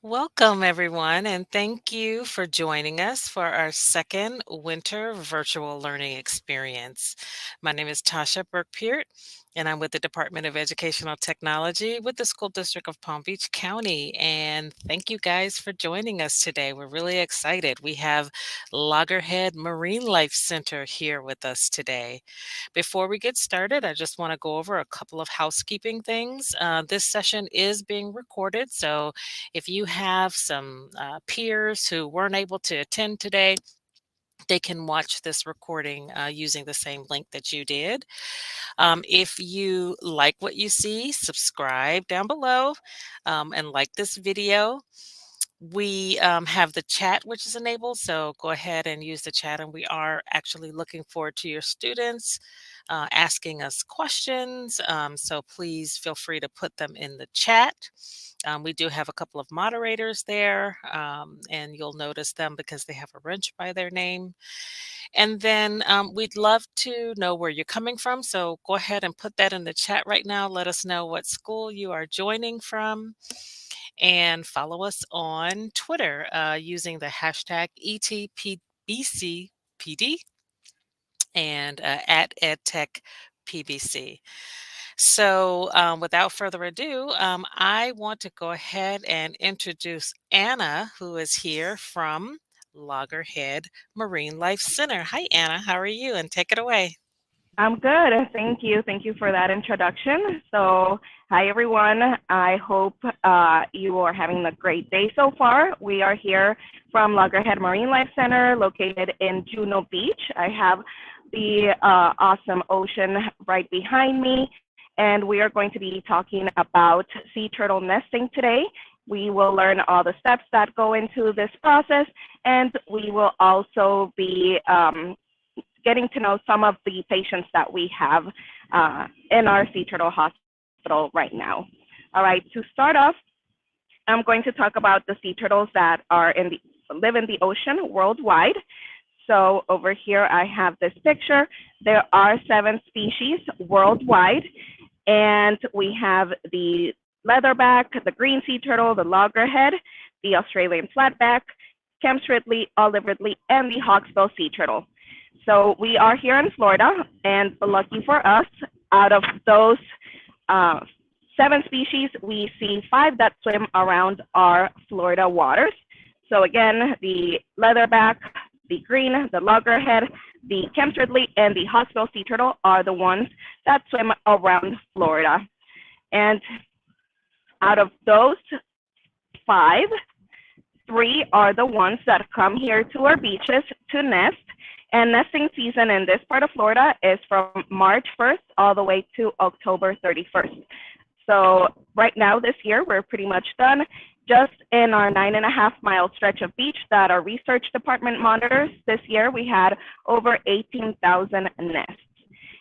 Welcome, everyone, and thank you for joining us for our second winter virtual learning experience. My name is Tasha Burke-Peart, and I'm with the Department of Educational Technology with the School District of Palm Beach County. And thank you guys for joining us today. We're really excited. We have Loggerhead Marinelife Center here with us today. Before we get started, I just want to go over a couple of housekeeping things. This session is being recorded, so if you have some peers who weren't able to attend today, they can watch this recording using the same link that you did. If you like what you see, subscribe down below and like this video. We have the chat, which is enabled, so go ahead and use the chat, and we are actually looking forward to your students asking us questions, so please feel free to put them in the chat. We do have a couple of moderators there, and you'll notice them because they have a wrench by their name. And then we'd love to know where you're coming from, so go ahead and put that in the chat right now. Let us know what school you are joining from. And follow us on Twitter using the hashtag ETPBCPD and at EdTechPBC. So without further ado, I want to go ahead and introduce Anna, who is here from Loggerhead Marinelife Center. Hi, Anna. How are you? And take it away. I'm good. Thank you. Thank you for that introduction. So, hi, everyone. I hope you are having a great day so far. We are here from Loggerhead Marinelife Center, located in Juno Beach. I have the awesome ocean right behind me, and we are going to be talking about sea turtle nesting today. We will learn all the steps that go into this process, and we will also be getting to know some of the patients that we have in our sea turtle hospital right now. All right, to start off, I'm going to talk about the sea turtles that are live in the ocean worldwide. So over here, I have this picture. There are 7 species worldwide, and we have the leatherback, the green sea turtle, the loggerhead, the Australian flatback, Kemp's ridley, olive ridley, and the hawksbill sea turtle. So we are here in Florida, and lucky for us, out of those 7 species, we see 5 that swim around our Florida waters. So again, the leatherback, the green, the loggerhead, the Kemp's ridley, and the hawksbill sea turtle are the ones that swim around Florida. And out of those 5, 3 are the ones that come here to our beaches to nest. And nesting season in this part of Florida is from March 1st all the way to October 31st. So right now this year, we're pretty much done. Just in our 9.5-mile stretch of beach that our research department monitors, this year we had over 18,000 nests.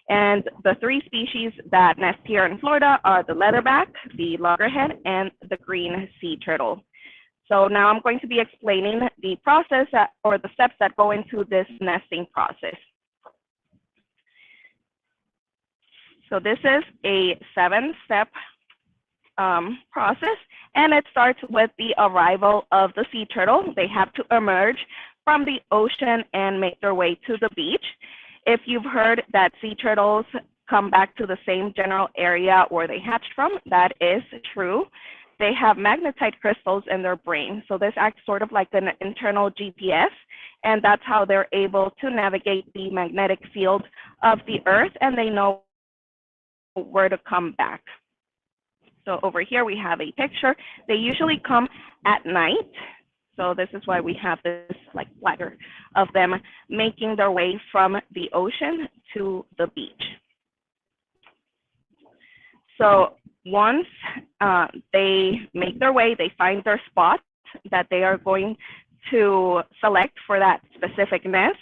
And the 3 species that nest here in Florida are the leatherback, the loggerhead, and the green sea turtle. So now I'm going to be explaining the process or the steps that go into this nesting process. So this is a 7-step process, and it starts with the arrival of the sea turtle. They have to emerge from the ocean and make their way to the beach. If you've heard that sea turtles come back to the same general area where they hatched from, that is true. They have magnetite crystals in their brain. So this acts sort of like an internal GPS, and that's how they're able to navigate the magnetic field of the Earth, and they know where to come back. So over here we have a picture. They usually come at night. So this is why we have this like flatter of them making their way from the ocean to the beach. So once they make their way, they find their spot that they are going to select for that specific nest,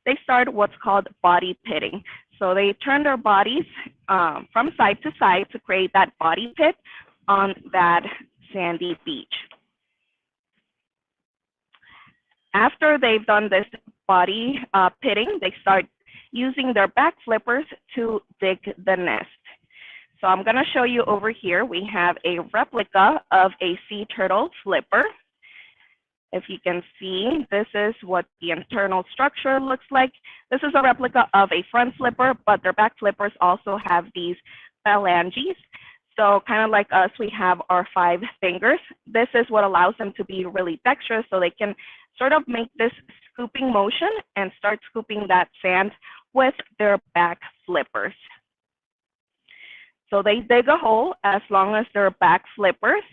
they start what's called body pitting. So they turn their bodies from side to side to create that body pit on that sandy beach. After they've done this body pitting, they start using their back flippers to dig the nest. So I'm going to show you over here, we have a replica of a sea turtle flipper. If you can see, this is what the internal structure looks like. This is a replica of a front flipper, but their back flippers also have these phalanges. So kind of like us, we have our 5 fingers. This is what allows them to be really dexterous, so they can sort of make this scooping motion and start scooping that sand with their back flippers. So they dig a hole as long as they're back flippers.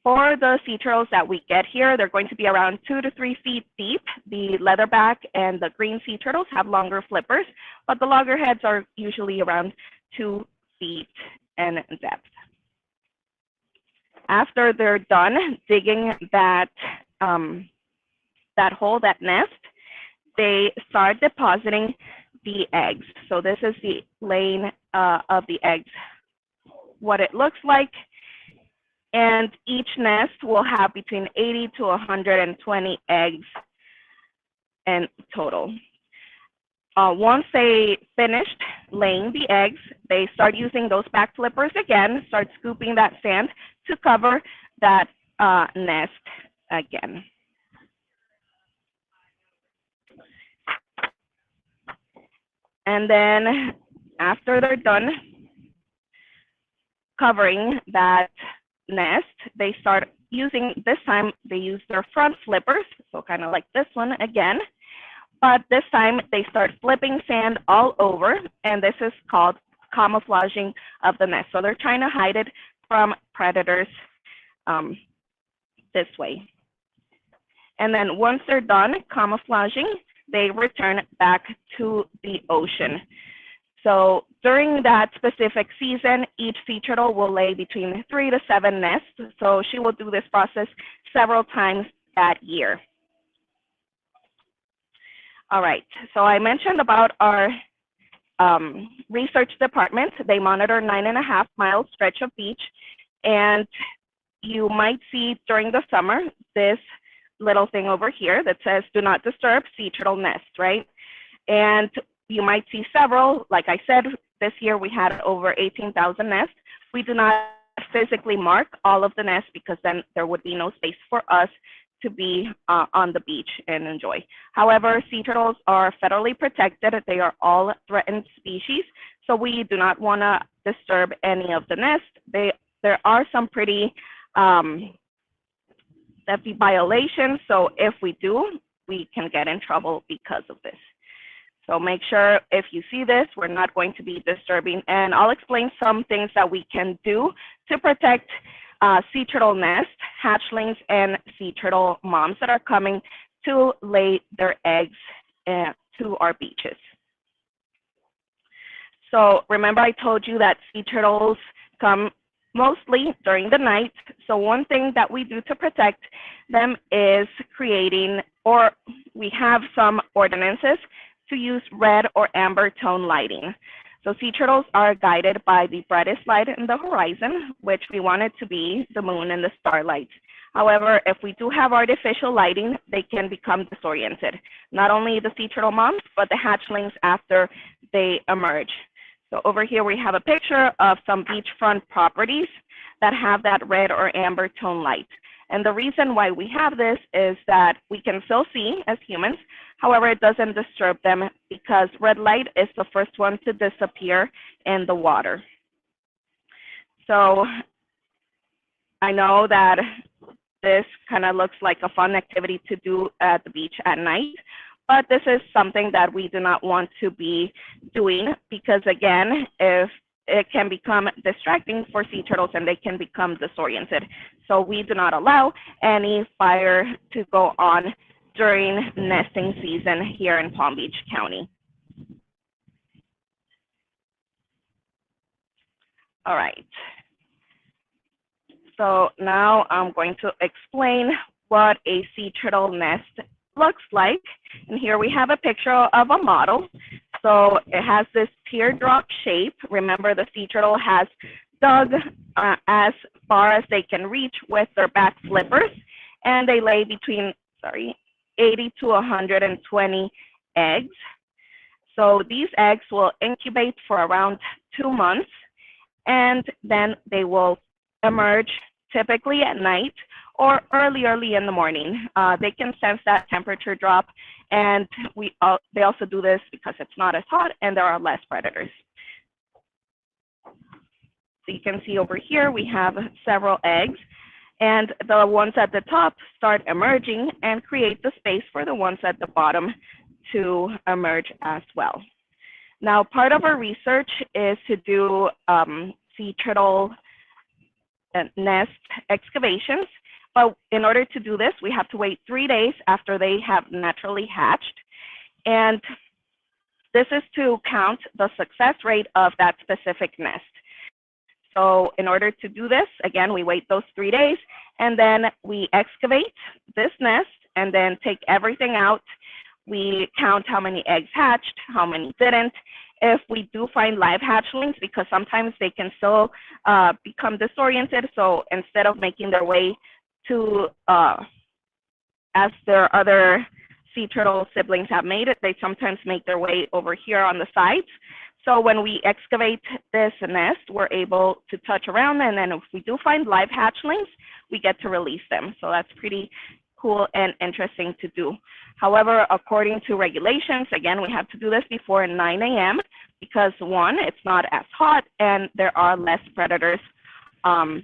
For the sea turtles that we get here, they're going to be around 2 to 3 feet deep. The leatherback and the green sea turtles have longer flippers, but the loggerheads are usually around 2 feet in depth. After they're done digging that hole, that nest, they start depositing the eggs. So this is the laying of the eggs, what it looks like. And each nest will have between 80 to 120 eggs in total. Once they finished laying the eggs, they start using those back flippers again, start scooping that sand to cover that nest again. And then after they're done covering that nest, they start using, this time they use their front flippers, so kind of like this one again, but this time they start flipping sand all over, and this is called camouflaging of the nest. So they're trying to hide it from predators this way. And then once they're done camouflaging, they return back to the ocean. So during that specific season, each sea turtle will lay between 3 to 7 nests. So she will do this process several times that year. All right, so I mentioned about our research department. They monitor 9.5-mile stretch of beach, and you might see during the summer this little thing over here that says "Do not disturb sea turtle nest," right? And you might see several. Like I said, this year we had over 18,000 nests. We do not physically mark all of the nests because then there would be no space for us to be on the beach and enjoy. However, sea turtles are federally protected. They are all threatened species, so we do not want to disturb any of the nests. There are some pretty hefty violations, so if we do, we can get in trouble because of this. So make sure if you see this, we're not going to be disturbing. And I'll explain some things that we can do to protect sea turtle nest, hatchlings, and sea turtle moms that are coming to lay their eggs to our beaches. So remember I told you that sea turtles come mostly during the night. So one thing that we do to protect them is creating, or we have some ordinances to use red or amber tone lighting. So sea turtles are guided by the brightest light in the horizon, which we want it to be the moon and the starlight. However, if we do have artificial lighting, they can become disoriented. Not only the sea turtle moms, but the hatchlings after they emerge. So over here we have a picture of some beachfront properties that have that red or amber tone light. And the reason why we have this is that we can still see as humans. However, it doesn't disturb them because red light is the first one to disappear in the water. So I know that this kind of looks like a fun activity to do at the beach at night, but this is something that we do not want to be doing because, again, if it can become distracting for sea turtles and they can become disoriented. So we do not allow any fire to go on during nesting season here in Palm Beach County. All right. So now I'm going to explain what a sea turtle nest looks like. And here we have a picture of a model. So it has this teardrop shape. Remember, the sea turtle has dug as far as they can reach with their back flippers, and they lay between, 80 to 120 eggs. So these eggs will incubate for around 2 months, and then they will emerge typically at night or early in the morning. They can sense that temperature drop, and they also do this because it's not as hot and there are less predators. So you can see over here we have several eggs, and the ones at the top start emerging and create the space for the ones at the bottom to emerge as well. Now, part of our research is to do sea turtle nest excavations, but in order to do this, we have to wait 3 days after they have naturally hatched, and this is to count the success rate of that specific nest. So in order to do this, again, we wait those 3 days, and then we excavate this nest and then take everything out. We count how many eggs hatched, how many didn't. If we do find live hatchlings, because sometimes they can still become disoriented, so instead of making their way to, as their other sea turtle siblings have made it, they sometimes make their way over here on the sides. So when we excavate this nest, we're able to touch around, and then if we do find live hatchlings, we get to release them. So that's pretty cool and interesting to do. However, according to regulations, again, we have to do this before 9 a.m. because, one, it's not as hot and there are less predators on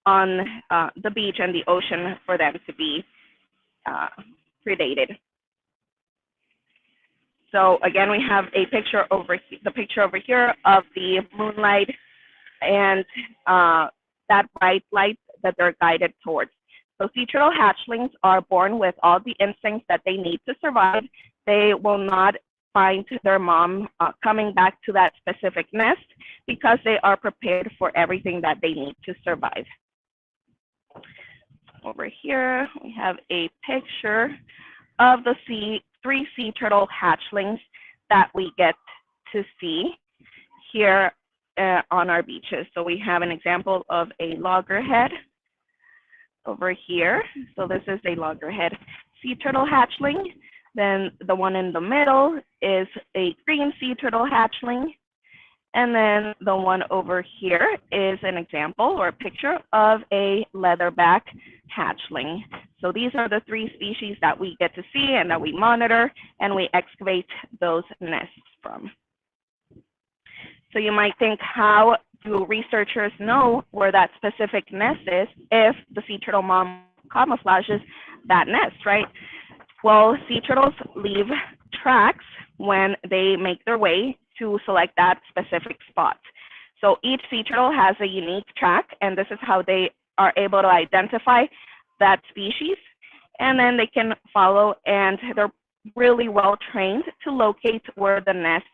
the beach and the ocean for them to be predated. So again, we have a picture the picture over here of the moonlight and that bright light that they're guided towards. So sea turtle hatchlings are born with all the instincts that they need to survive. They will not find their mom coming back to that specific nest because they are prepared for everything that they need to survive. Over here, we have a picture of the three sea turtle hatchlings that we get to see here on our beaches. So we have an example of a loggerhead over here. So this is a loggerhead sea turtle hatchling. Then the one in the middle is a green sea turtle hatchling. And then the one over here is an example or a picture of a leatherback hatchling. So these are the three species that we get to see and that we monitor and we excavate those nests from. So you might think, how do researchers know where that specific nest is if the sea turtle mom camouflages that nest, right? Well, sea turtles leave tracks when they make their way to select that specific spot. So each sea turtle has a unique track, and this is how they are able to identify that species. And then they can follow, and they're really well trained to locate where the nest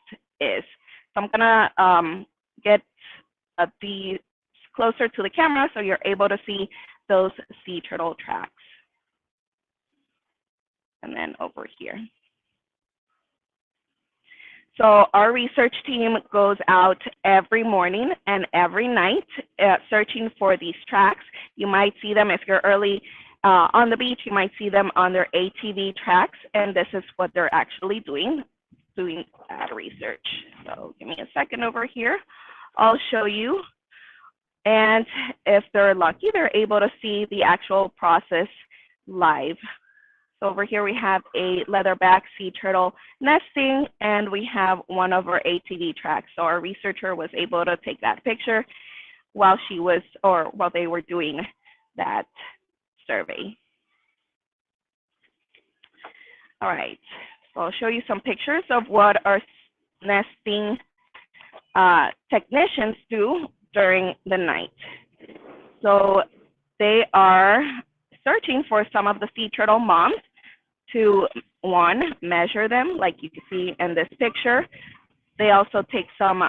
is. So I'm gonna get these closer to the camera so you're able to see those sea turtle tracks. And then over here. So our research team goes out every morning and every night searching for these tracks. You might see them if you're early on the beach, you might see them on their ATV tracks, and this is what they're actually doing that research. So give me a second over here. I'll show you. And if they're lucky, they're able to see the actual process live. So over here we have a leatherback sea turtle nesting, and we have one of our ATV tracks. So our researcher was able to take that picture while while they were doing that survey. All right, so I'll show you some pictures of what our nesting technicians do during the night. So they are searching for some of the sea turtle moms to, one, measure them, like you can see in this picture. They also take some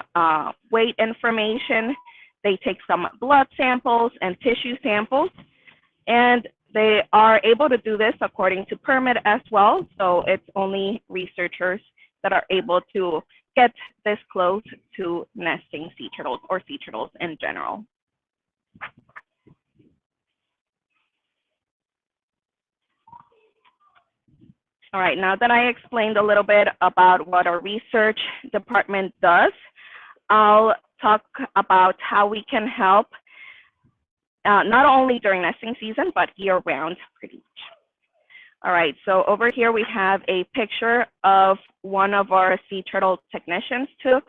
weight information. They take some blood samples and tissue samples, and they are able to do this according to permit as well. So it's only researchers that are able to get this close to nesting sea turtles or sea turtles in general. All right, now that I explained a little bit about what our research department does, I'll talk about how we can help not only during nesting season, but year-round pretty much. All right, so over here we have a picture of one of our sea turtle technicians took,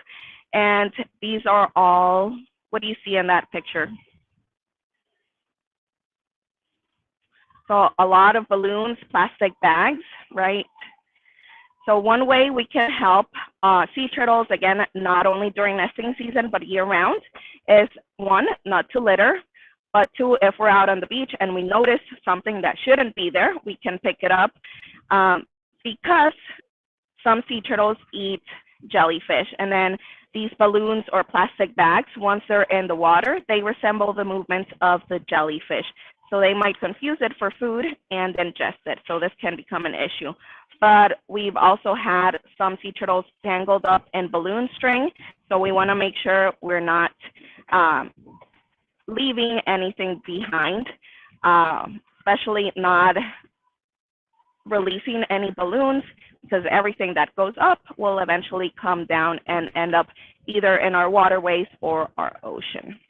and these are all, what do you see in that picture? So a lot of balloons, plastic bags, right? So one way we can help sea turtles, again, not only during nesting season, but year round, is one, not to litter, but two, if we're out on the beach and we notice something that shouldn't be there, we can pick it up because some sea turtles eat jellyfish. And then these balloons or plastic bags, once they're in the water, they resemble the movements of the jellyfish. So they might confuse it for food and ingest it. So this can become an issue. But we've also had some sea turtles tangled up in balloon string. So we want to make sure we're not leaving anything behind, especially not releasing any balloons, because everything that goes up will eventually come down and end up either in our waterways or our ocean.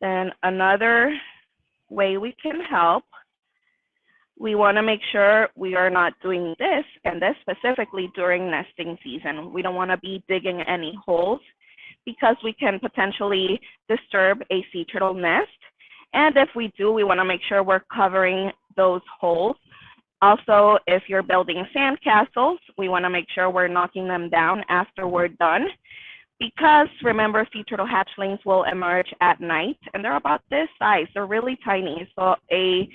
Then another way we can help, we want to make sure we are not doing this, and this specifically during nesting season. We don't want to be digging any holes because we can potentially disturb a sea turtle nest. And if we do, we want to make sure we're covering those holes. Also, if you're building sand castles, we want to make sure we're knocking them down after we're done. Because remember, sea turtle hatchlings will emerge at night, and they're about this size. They're really tiny. So a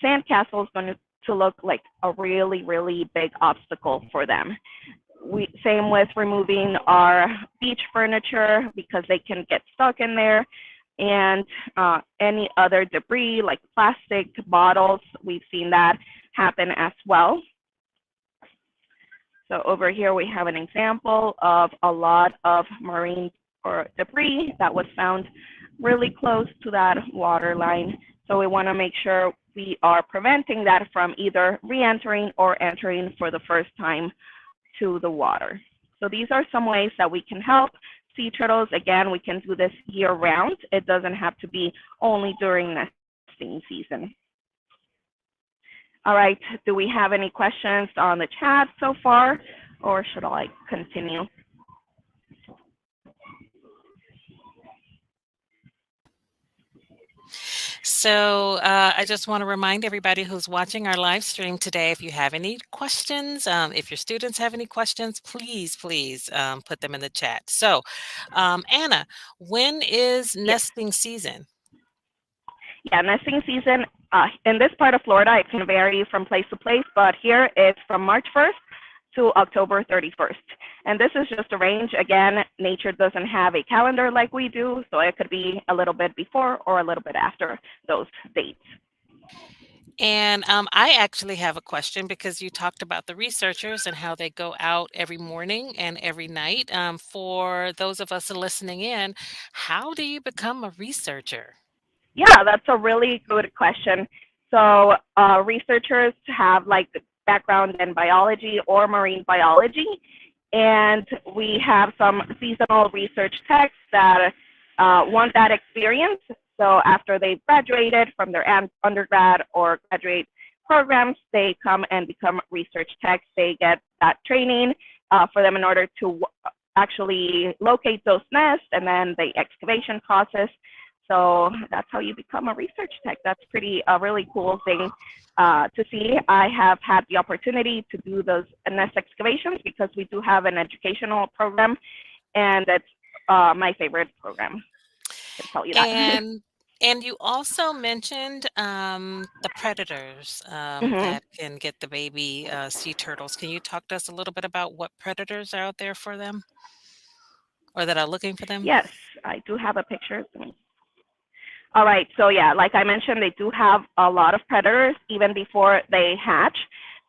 sand castle is going to look like a really, really big obstacle for them. Same with removing our beach furniture because they can get stuck in there, and any other debris like plastic bottles, we've seen that happen as well. So over here we have an example of a lot of marine or debris that was found really close to that water line. So we want to make sure we are preventing that from either re-entering or entering for the first time to the water. So these are some ways that we can help sea turtles. Again, we can do this year round. It doesn't have to be only during nesting season. All right, do we have any questions on the chat so far, or should I continue? So I just want to remind everybody who's watching our live stream today, if you have any questions, if your students have any questions, please put them in the chat. So Anna, when is nesting season? Yeah, nesting season in this part of Florida, it can vary from place to place, but here it's from March 1st to October 31st. And this is just a range. Again, nature doesn't have a calendar like we do, so it could be a little bit before or a little bit after those dates. And I actually have a question because you talked about the researchers and how they go out every morning and every night. For those of us listening in, how do you become a researcher? Yeah, that's a really good question. So researchers have like the background in biology or marine biology, and we have some seasonal research techs that want that experience. So after they've graduated from their undergrad or graduate programs, they come and become research techs. They get that training for them in order to actually locate those nests and then the excavation process. So that's how you become a research tech. That's a really cool thing to see. I have had the opportunity to do those nest excavations because we do have an educational program, and it's my favorite program. I can tell you that. And you also mentioned the predators that can get the baby sea turtles. Can you talk to us a little bit about what predators are out there for them, or that are looking for them? Yes, I do have a picture. All right, so yeah, like I mentioned, they do have a lot of predators even before they hatch.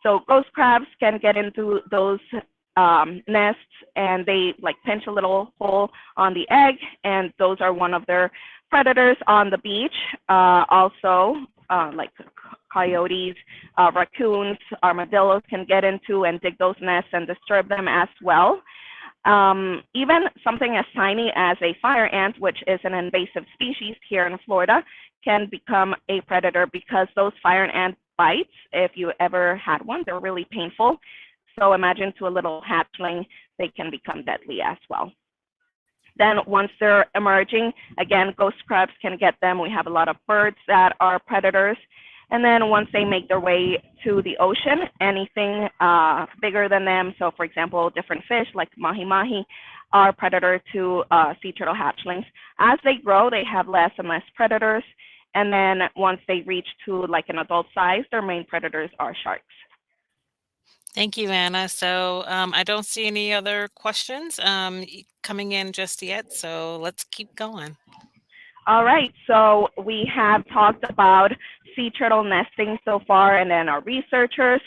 So ghost crabs can get into those nests, and they like pinch a little hole on the egg, and those are one of their predators on the beach. Also, like coyotes, raccoons, armadillos can get into and dig those nests and disturb them as well. Even something as tiny as a fire ant, which is an invasive species here in Florida, can become a predator because those fire ant bites, if you ever had one, they're really painful. So imagine to a little hatchling, they can become deadly as well. Then once they're emerging, again, ghost crabs can get them. We have a lot of birds that are predators. And then once they make their way to the ocean, anything bigger than them, so for example, different fish like mahi-mahi are predator to sea turtle hatchlings. As they grow, they have less and less predators. And then once they reach to like an adult size, their main predators are sharks. Thank you, Anna. So I don't see any other questions coming in just yet, so let's keep going. All right, so we have talked about sea turtle nesting so far and then our researchers.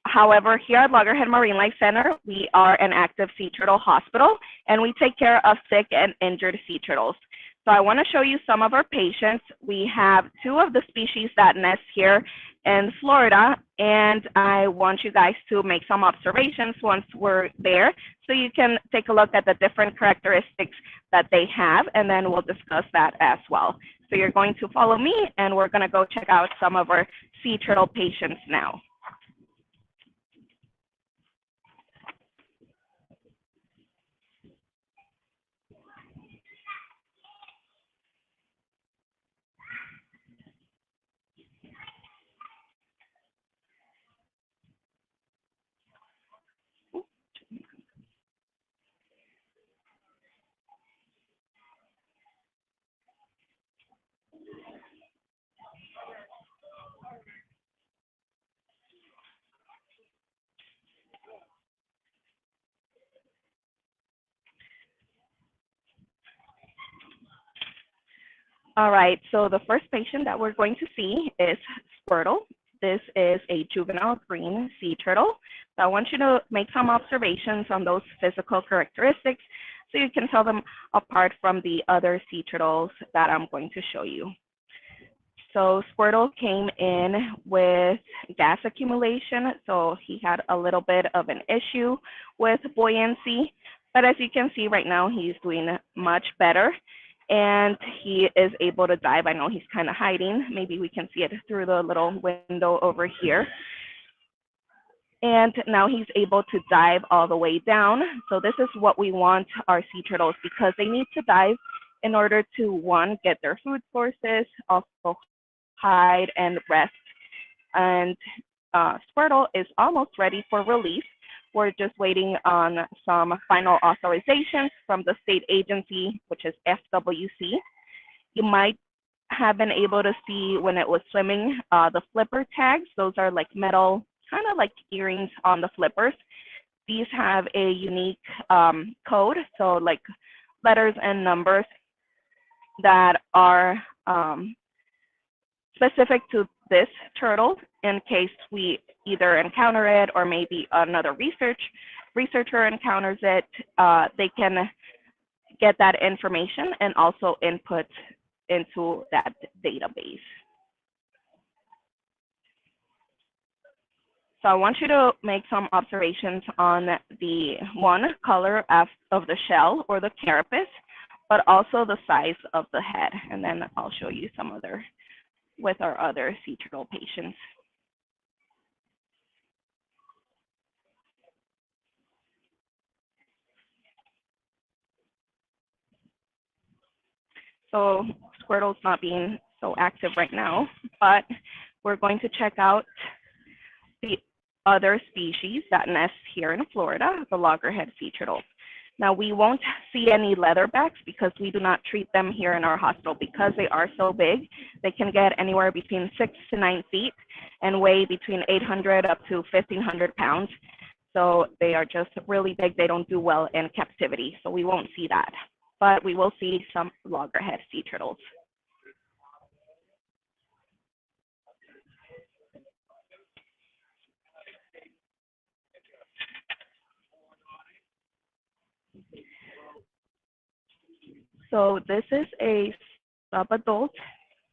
However, here at Loggerhead Marinelife Center, we are an active sea turtle hospital and we take care of sick and injured sea turtles. So I want to show you some of our patients. We have two of the species that nest here in Florida, and I want you guys to make some observations once we're there so you can take a look at the different characteristics that they have, and then we'll discuss that as well. So you're going to follow me, and we're going to go check out some of our sea turtle patients now. All right, so the first patient that we're going to see is Squirtle. This is a juvenile green sea turtle. So I want you to make some observations on those physical characteristics so you can tell them apart from the other sea turtles that I'm going to show you. So Squirtle came in with gas accumulation, so he had a little bit of an issue with buoyancy. But as you can see right now, he's doing much better and he is able to dive. I know he's kind of hiding. Maybe we can see it through the little window over here. And now he's able to dive all the way down. So this is what we want our sea turtles because they need to dive in order to, one, get their food sources, also hide and rest. And Squirtle is almost ready for release. We're just waiting on some final authorizations from the state agency, which is FWC. You might have been able to see when it was swimming, the flipper tags. Those are like metal, kind of like earrings on the flippers. These have a unique code, so like letters and numbers that are specific to this turtle in case we either encounter it or maybe another researcher encounters it. They can get that information and also input into that database. So I want you to make some observations on the one color of the shell or the carapace, but also the size of the head. And then I'll show you some other with our other sea turtle patients. So Squirtle's not being so active right now, but we're going to check out the other species that nest here in Florida, the loggerhead sea turtle. Now, we won't see any leatherbacks because we do not treat them here in our hospital because they are so big. They can get anywhere between 6 to 9 feet and weigh between 800 up to 1,500 pounds. So they are just really big. They don't do well in captivity, so we won't see that. But we will see some loggerhead sea turtles. So this is a subadult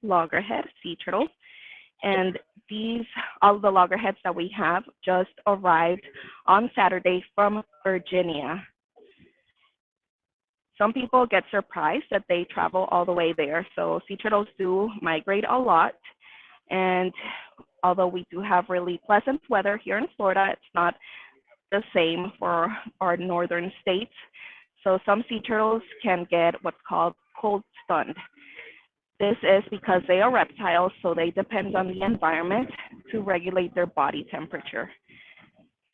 loggerhead sea turtle. And all the loggerheads that we have just arrived on Saturday from Virginia. some people get surprised that they travel all the way there. So sea turtles do migrate a lot. And although we do have really pleasant weather here in Florida, it's not the same for our northern states. So some sea turtles can get what's called cold stunned. This is because they are reptiles, so they depend on the environment to regulate their body temperature.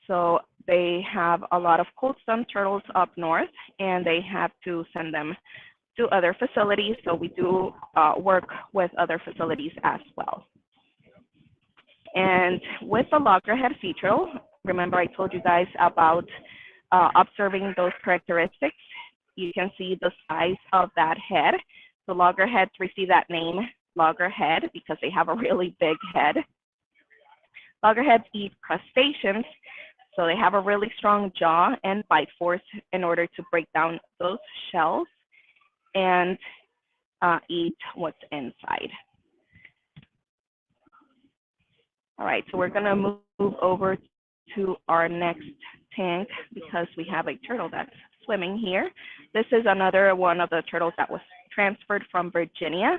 So they have a lot of cold stunned turtles up north, and they have to send them to other facilities. So we do work with other facilities as well. And with the loggerhead sea turtle, remember I told you guys about observing those characteristics. You can see the size of that head. The loggerheads receive that name, loggerhead, because they have a really big head. Loggerheads eat crustaceans, so they have a really strong jaw and bite force in order to break down those shells and eat what's inside. All right, so we're gonna move over to our next tank because we have a turtle that's swimming here. This is another one of the turtles that was transferred from Virginia.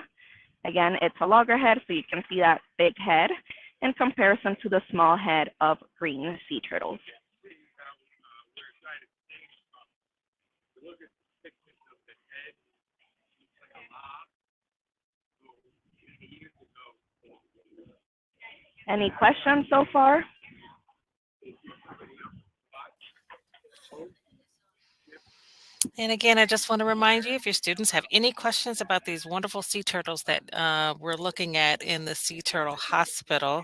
Again, it's a loggerhead, so you can see that big head in comparison to the small head of green sea turtles. Any questions so far? And again, I just want to remind you, if your students have any questions about these wonderful sea turtles that we're looking at in the Sea Turtle Hospital,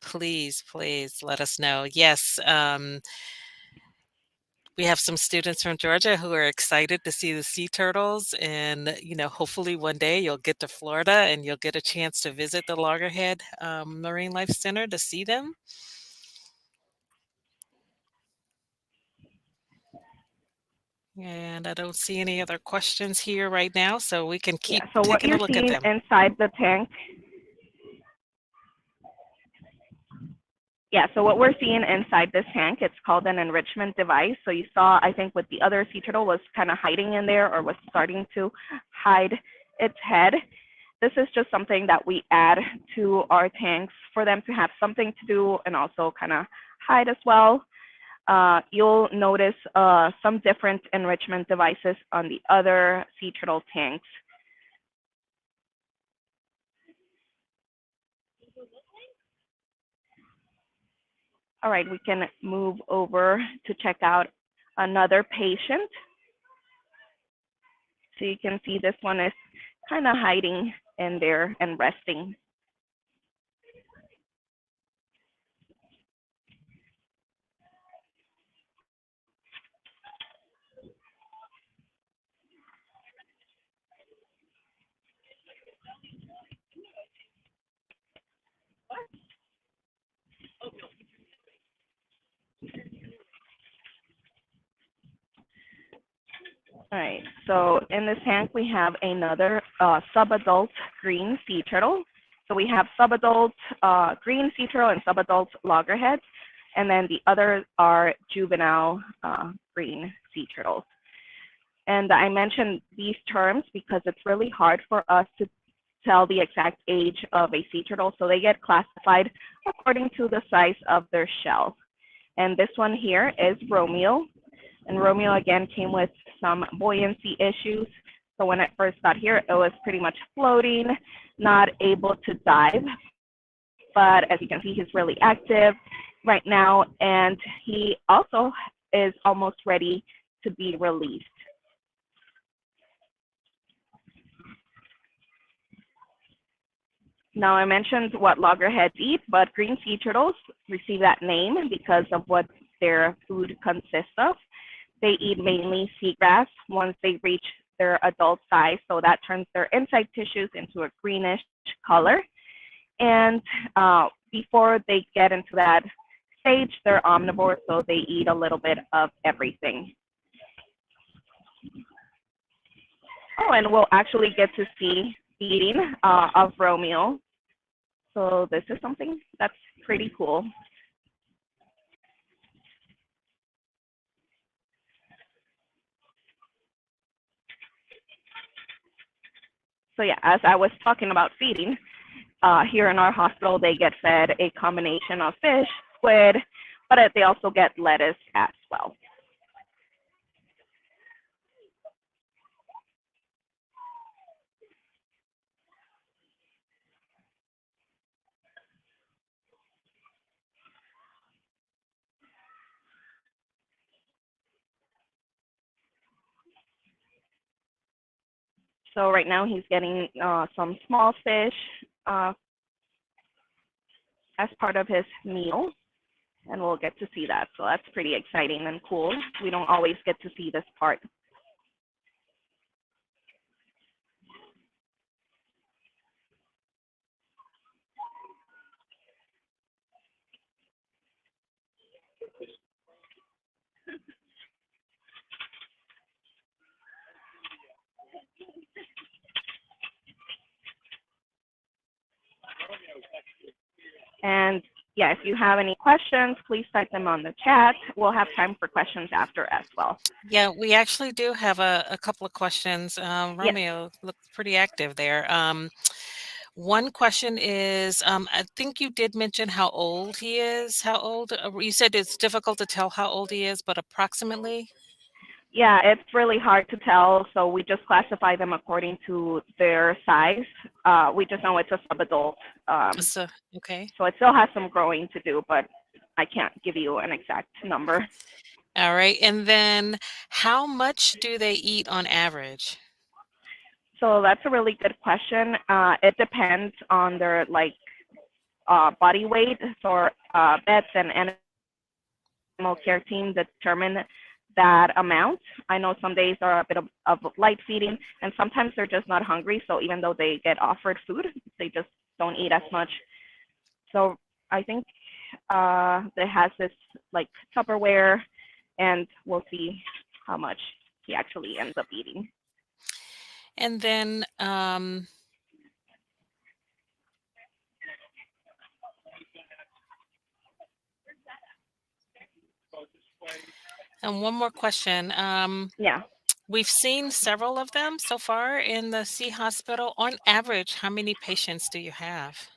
please, please let us know. Yes, we have some students from Georgia who are excited to see the sea turtles, and hopefully one day you'll get to Florida and you'll get a chance to visit the Loggerhead Marine Life Center to see them. And I don't see any other questions here right now, so we can keep Yeah, so what taking a you're look at seeing them. inside the tank, yeah, so what we're seeing inside this tank, it's called an enrichment device. So you saw, I think with the other sea turtle was kind of hiding in there or was starting to hide its head. This is just something that we add to our tanks for them to have something to do and also kind of hide as well. You'll notice some different enrichment devices on the other sea turtle tanks. All right, we can move over to check out another patient. So you can see this one is kind of hiding in there and resting. All right, so in this tank, we have another subadult green sea turtle. So we have subadult green sea turtle and subadult loggerheads, and then the others are juvenile green sea turtles. And I mentioned these terms because it's really hard for us to tell the exact age of a sea turtle, so they get classified according to the size of their shell. And this one here is Romeo. And Romeo, again, came with some buoyancy issues. So when it first got here, it was pretty much floating, not able to dive. But as you can see, he's really active right now, and he also is almost ready to be released. Now, I mentioned what loggerheads eat, but green sea turtles receive that name because of what their food consists of. They eat mainly seagrass once they reach their adult size, so that turns their inside tissues into a greenish color. And before they get into that stage, they're omnivores, so they eat a little bit of everything. Oh, and we'll actually get to see feeding of Romeo. So this is something that's pretty cool. So yeah, as I was talking about feeding, here in our hospital, they get fed a combination of fish, squid, but they also get lettuce as well. So right now he's getting some small fish uh, as part of his meal, and we'll get to see that. So that's pretty exciting and cool. We don't always get to see this part. And yeah, if you have any questions, please type them on the chat. We'll have time for questions after as well. Yeah, we actually do have a couple of questions. Yes. Romeo looks pretty active there. One question is, I think you did mention how old he is. How old? You said it's difficult to tell how old he is, but approximately? Yeah, it's really hard to tell. So we just classify them according to their size. We just know it's a subadult. Um, So, okay. so it still has some growing to do, but I can't give you an exact number. All right. And then how much do they eat on average? So that's a really good question. It depends on their like body weight. So vets and animal care team determine that amount. I know some days are a bit of light feeding, and sometimes they're just not hungry. So even though they get offered food, they just don't eat as much. So I think it has this like Tupperware, and we'll see how much he actually ends up eating. And then, and one more question. Yeah. We've seen several of them so far in the Sea Hospital. On average, how many patients do you have?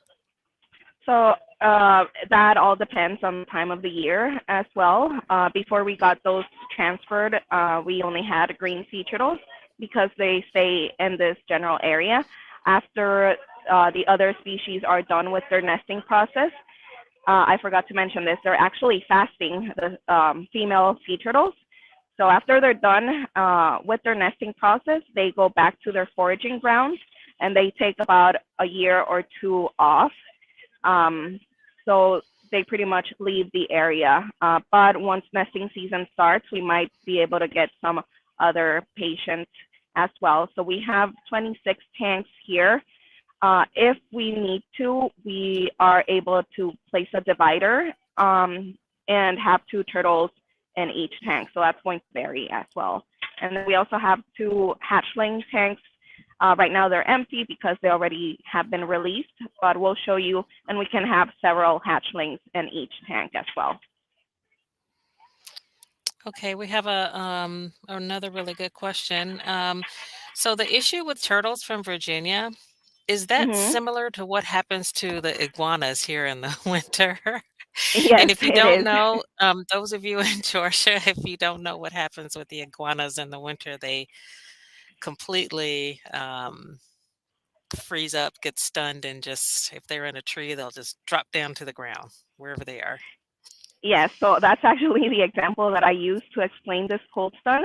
So that all depends on the time of the year as well. Before we got those transferred, we only had green sea turtles because they stay in this general area. After the other species are done with their nesting process, I forgot to mention this, they're actually fasting, the female sea turtles. So after they're done with their nesting process, they go back to their foraging grounds and they take about a year or two off. um, so they pretty much leave the area. But once nesting season starts, we might be able to get some other patients as well. So we have 26 tanks here. If we need to, we are able to place a divider and have two turtles in each tank. So that's going to vary as well. And then we also have two hatchling tanks. Right now they're empty because they already have been released, but we'll show you, and we can have several hatchlings in each tank as well. Okay, we have another really good question. So the issue with turtles from Virginia, is that Mm-hmm. similar to what happens to the iguanas here in the winter? Yes, And if you it don't is. know, those of you in Georgia, if you don't know what happens with the iguanas in the winter, they completely freeze up, get stunned, and just if they're in a tree, they'll just drop down to the ground wherever they are. Yes, so that's actually the example that I use to explain this cold stun.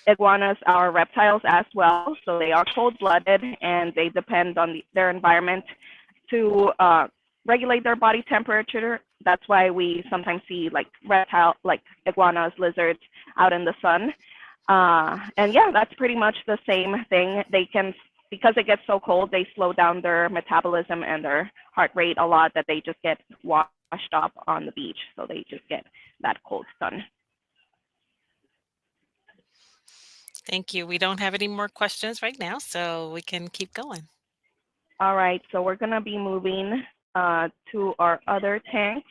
Iguanas are reptiles as well, so they are cold-blooded and they depend on their environment to regulate their body temperature. That's why we sometimes see like like iguanas, lizards out in the sun. And yeah, that's pretty much the same thing. They can, because it gets so cold, they slow down their metabolism and their heart rate a lot that they just get washed up on the beach. So they just get that cold stun. Thank you. We don't have any more questions right now, so we can keep going. All right, so we're gonna be moving to our other tanks.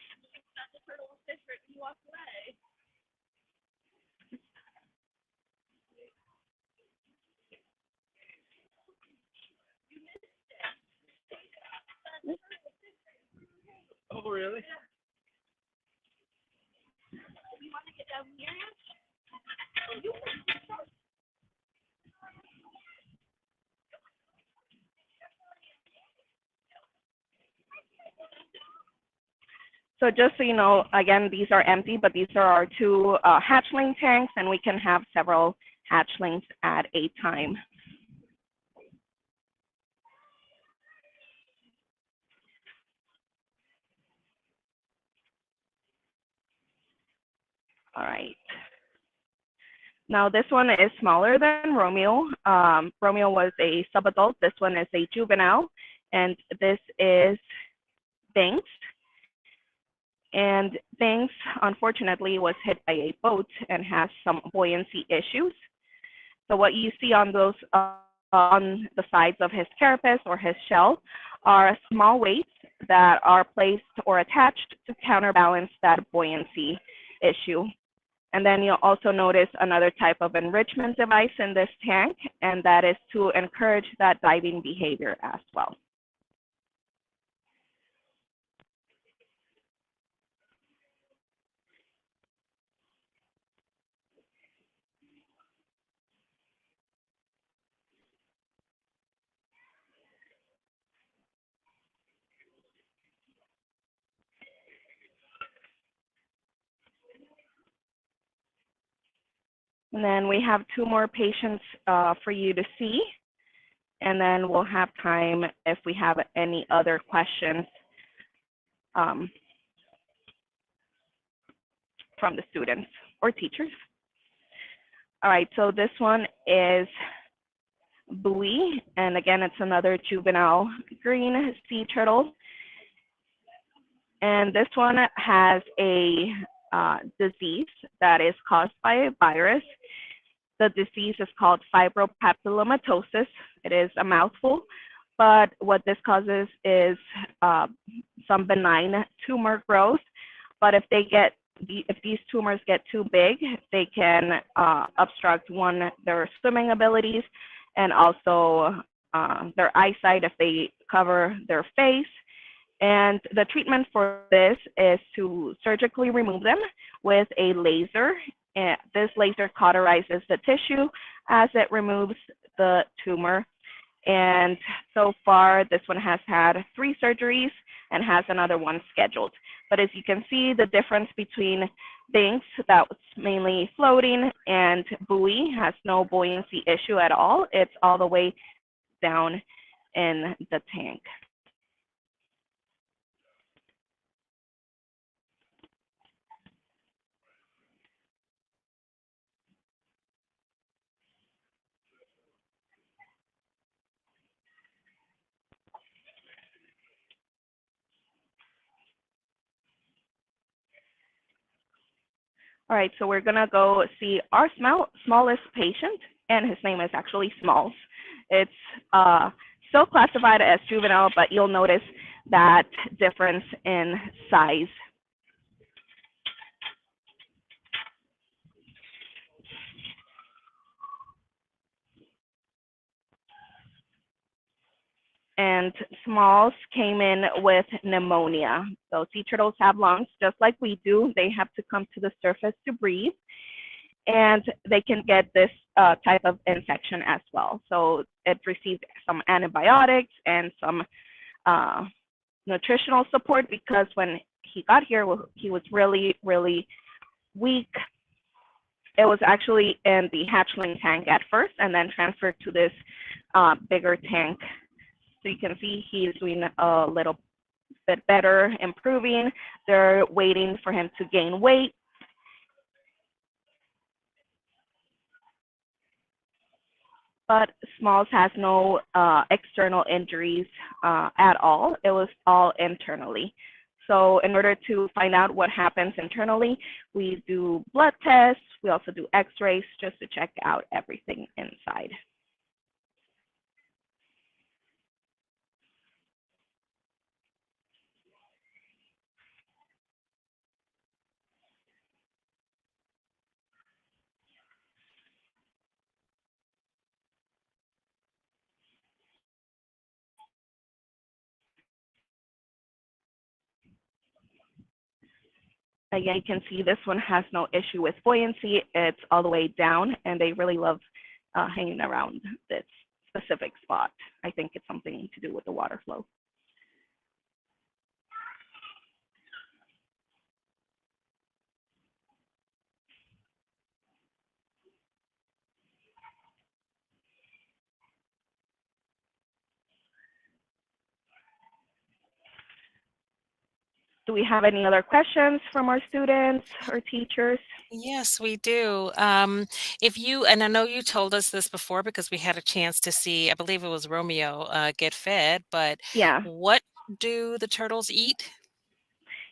So just so you know, again, these are empty, but these are our two hatchling tanks, and we can have several hatchlings at a time. All right. Now this one is smaller than Romeo. Romeo was a subadult. This one is a juvenile, and this is Banks. And Banks, unfortunately, was hit by a boat and has some buoyancy issues. So what you see on those on the sides of his carapace or his shell are small weights that are placed or attached to counterbalance that buoyancy issue. And then you'll also notice another type of enrichment device in this tank, and that is to encourage that diving behavior as well. And then we have two more patients for you to see, and then we'll have time if we have any other questions from the students or teachers. All right, so this one is Buoy, and again, it's another juvenile green sea turtle. And this one has a disease that is caused by a virus. The disease is called fibropapillomatosis. It is a mouthful, but what this causes is some benign tumor growth. But if these tumors get too big, they can obstruct their swimming abilities and also their eyesight if they cover their face. And the treatment for this is to surgically remove them with a laser. And this laser cauterizes the tissue as it removes the tumor. And so far, this one has had 3 surgeries and has another one scheduled. But as you can see, the difference between Banks, that was mainly floating, and Buoy has no buoyancy issue at all. It's all the way down in the tank. All right, so we're gonna go see our smallest patient, and his name is actually Smalls. It's still classified as juvenile, but you'll notice that difference in size. And Smalls came in with pneumonia. So sea turtles have lungs just like we do. They have to come to the surface to breathe, and they can get this type of infection as well. So it received some antibiotics and some nutritional support because when he got here, he was really, really weak. It was actually in the hatchling tank at first and then transferred to this bigger tank. So you can see he's doing a little bit better, improving. They're waiting for him to gain weight. But Smalls has no external injuries at all. It was all internally. So in order to find out what happens internally, we do blood tests. We also do x-rays just to check out everything inside. Again, you can see this one has no issue with buoyancy. It's all the way down, and they really love hanging around this specific spot. I think it's something to do with the water flow. Do we have any other questions from our students or teachers? Yes, we do. If you, and I know you told us this before because we had a chance to see, I believe it was Romeo, get fed, but Yeah. what do the turtles eat?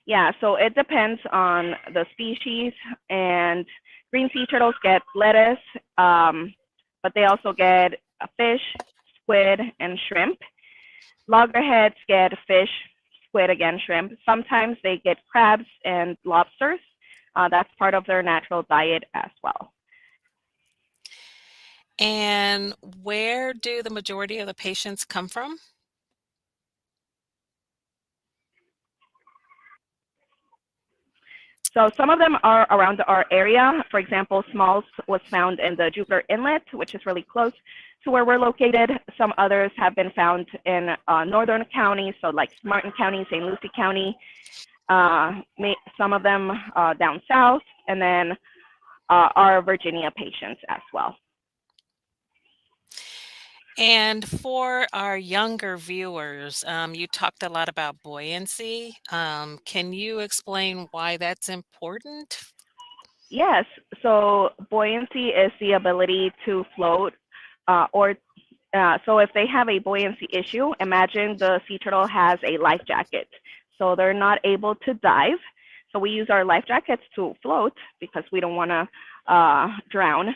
Yeah, so it depends on the species, and green sea turtles get lettuce, but they also get a fish, squid, and shrimp. Loggerheads get fish, squid, again, shrimp. Sometimes they get crabs and lobsters. That's part of their natural diet as well. And where do the majority of the patients come from? So some of them are around our area. For example, Smalls was found in the Jupiter Inlet, which is really close to where we're located. Some others have been found in northern counties, so like Martin County, St. Lucie County. Some of them down south, and then our Virginia patients as well. And for our younger viewers, you talked a lot about buoyancy. Can you explain why that's important? Yes, so buoyancy is the ability to float so if they have a buoyancy issue, imagine the sea turtle has a life jacket. So they're not able to dive. So we use our life jackets to float because we don't want to drown.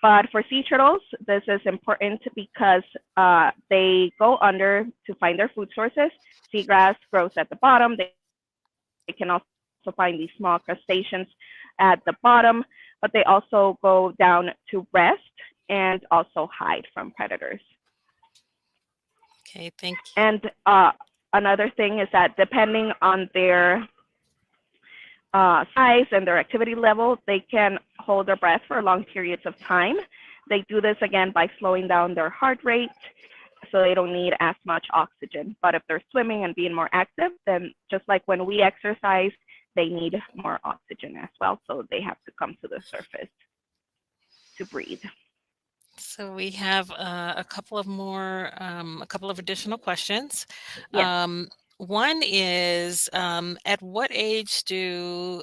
But for sea turtles, this is important because they go under to find their food sources. Seagrass grows at the bottom. They can also find these small crustaceans at the bottom, but they also go down to rest and also hide from predators. Okay, thank you. And another thing is that depending on their size and their activity level, they can hold their breath for long periods of time. They do this again by slowing down their heart rate, so they don't need as much oxygen. But if they're swimming and being more active, then just like when we exercise, they need more oxygen as well, so they have to come to the surface to breathe. So we have a couple of additional questions. Yes. One is, at what age do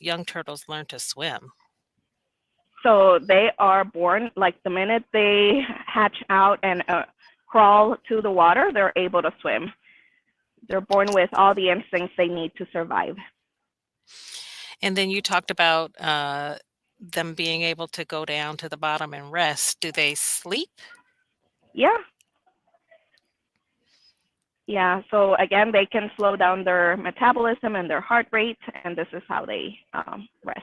young turtles learn to swim? So they are born, like the minute they hatch out and crawl to the water, they're able to swim. They're born with all the instincts they need to survive. And then you talked about them being able to go down to the bottom and rest. Do they sleep? Yeah. Yeah. So again, they can slow down their metabolism and their heart rate, and this is how they rest.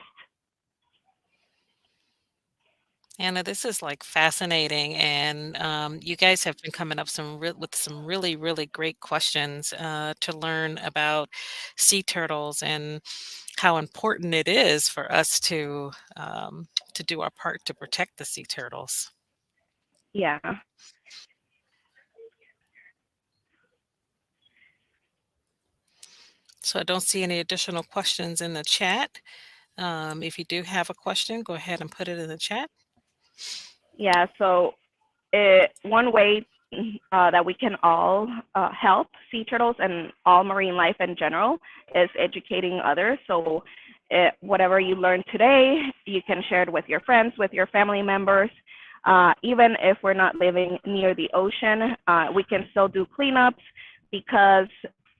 Anna, this is like fascinating, and you guys have been coming up with some really, really great questions to learn about sea turtles and how important it is for us to do our part to protect the sea turtles. Yeah. So I don't see any additional questions in the chat. If you do have a question, go ahead and put it in the chat. Yeah. So one way that we can all help sea turtles and all marine life in general is educating others. So whatever you learn today, you can share it with your friends, with your family members. Even if we're not living near the ocean, we can still do cleanups because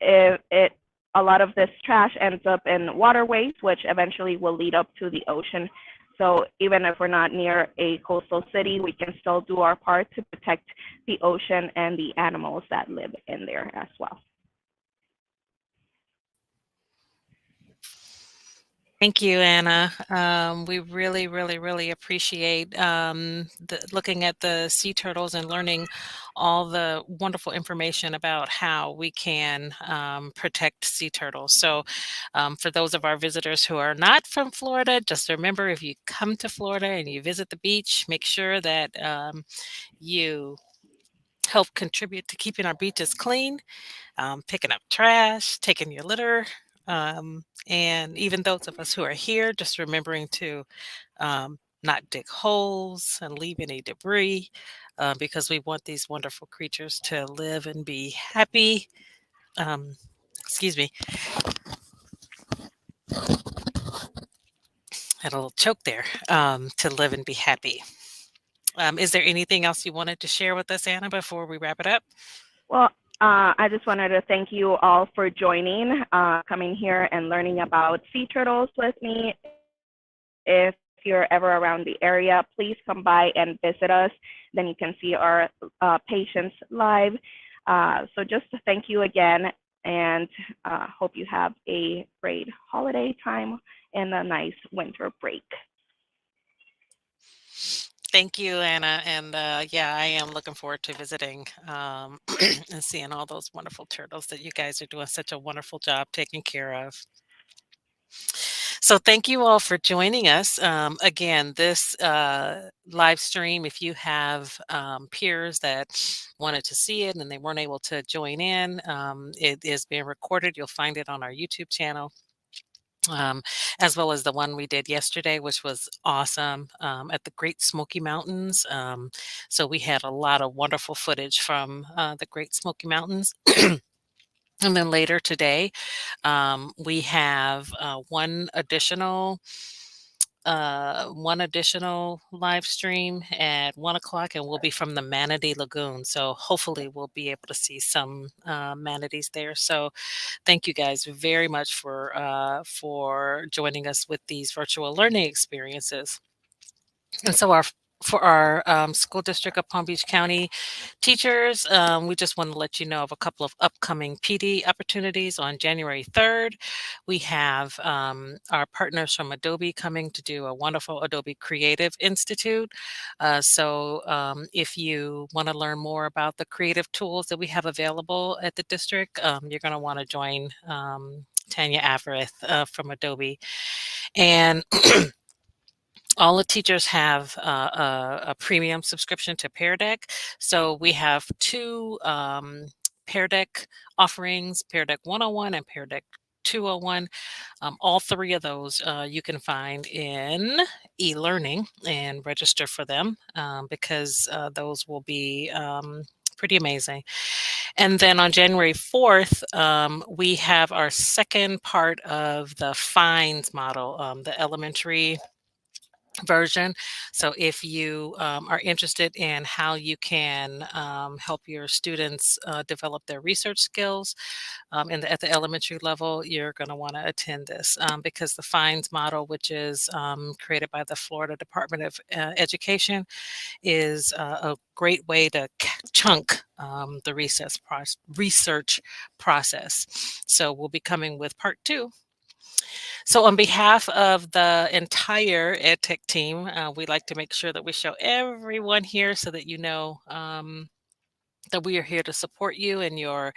a lot of this trash ends up in waterways, which eventually will lead up to the ocean. So even if we're not near a coastal city, we can still do our part to protect the ocean and the animals that live in there as well. Thank you, Anna. We really, really, really appreciate looking at the sea turtles and learning all the wonderful information about how we can protect sea turtles. So, for those of our visitors who are not from Florida, just remember if you come to Florida and you visit the beach, make sure that you help contribute to keeping our beaches clean, picking up trash, taking your litter. And even those of us who are here, just remembering to not dig holes and leave any debris because we want these wonderful creatures to live and be happy. Um, excuse me, had a little choke there. To live and be happy. Is there anything else you wanted to share with us, Anna, before we wrap it up? Well, I just wanted to thank you all for joining, coming here and learning about sea turtles with me. If you're ever around the area, please come by and visit us. Then you can see our patients live. So just to thank you again, and hope you have a great holiday time and a nice winter break. Thank you, Anna. And yeah, I am looking forward to visiting and seeing all those wonderful turtles that you guys are doing such a wonderful job taking care of. So, thank you all for joining us. Again, this live stream, if you have peers that wanted to see it and they weren't able to join in, it is being recorded. You'll find it on our YouTube channel. As well as the one we did yesterday, which was awesome at the Great Smoky Mountains. So we had a lot of wonderful footage from the Great Smoky Mountains. And then later today, we have one additional live stream at 1 o'clock, and we'll be from the Manatee Lagoon. So hopefully we'll be able to see some manatees there. So thank you guys very much for joining us with these virtual learning experiences. And so for our school district of Palm Beach County teachers, we just want to let you know of a couple of upcoming PD opportunities. On January 3rd, we have our partners from Adobe coming to do a wonderful Adobe Creative Institute. If you want to learn more about the creative tools that we have available at the district, you're going to want to join Tanya Averith from Adobe. And all the teachers have a premium subscription to Pear Deck. So we have two Pear Deck offerings, Pear Deck 101 and Pear Deck 201. All three of those you can find in e-learning and register for them because those will be pretty amazing. And then on January 4th, we have our second part of the FINDS model, the elementary version. So if you are interested in how you can help your students develop their research skills at the elementary level, you're going to want to attend this because the FINDS model, which is created by the Florida Department of Education, is a great way to chunk the research process. So we'll be coming with part 2. So on behalf of the entire EdTech team, we'd like to make sure that we show everyone here so that you know that we are here to support you in your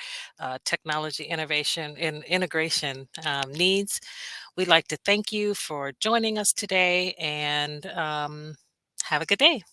technology innovation and integration needs. We'd like to thank you for joining us today and have a good day.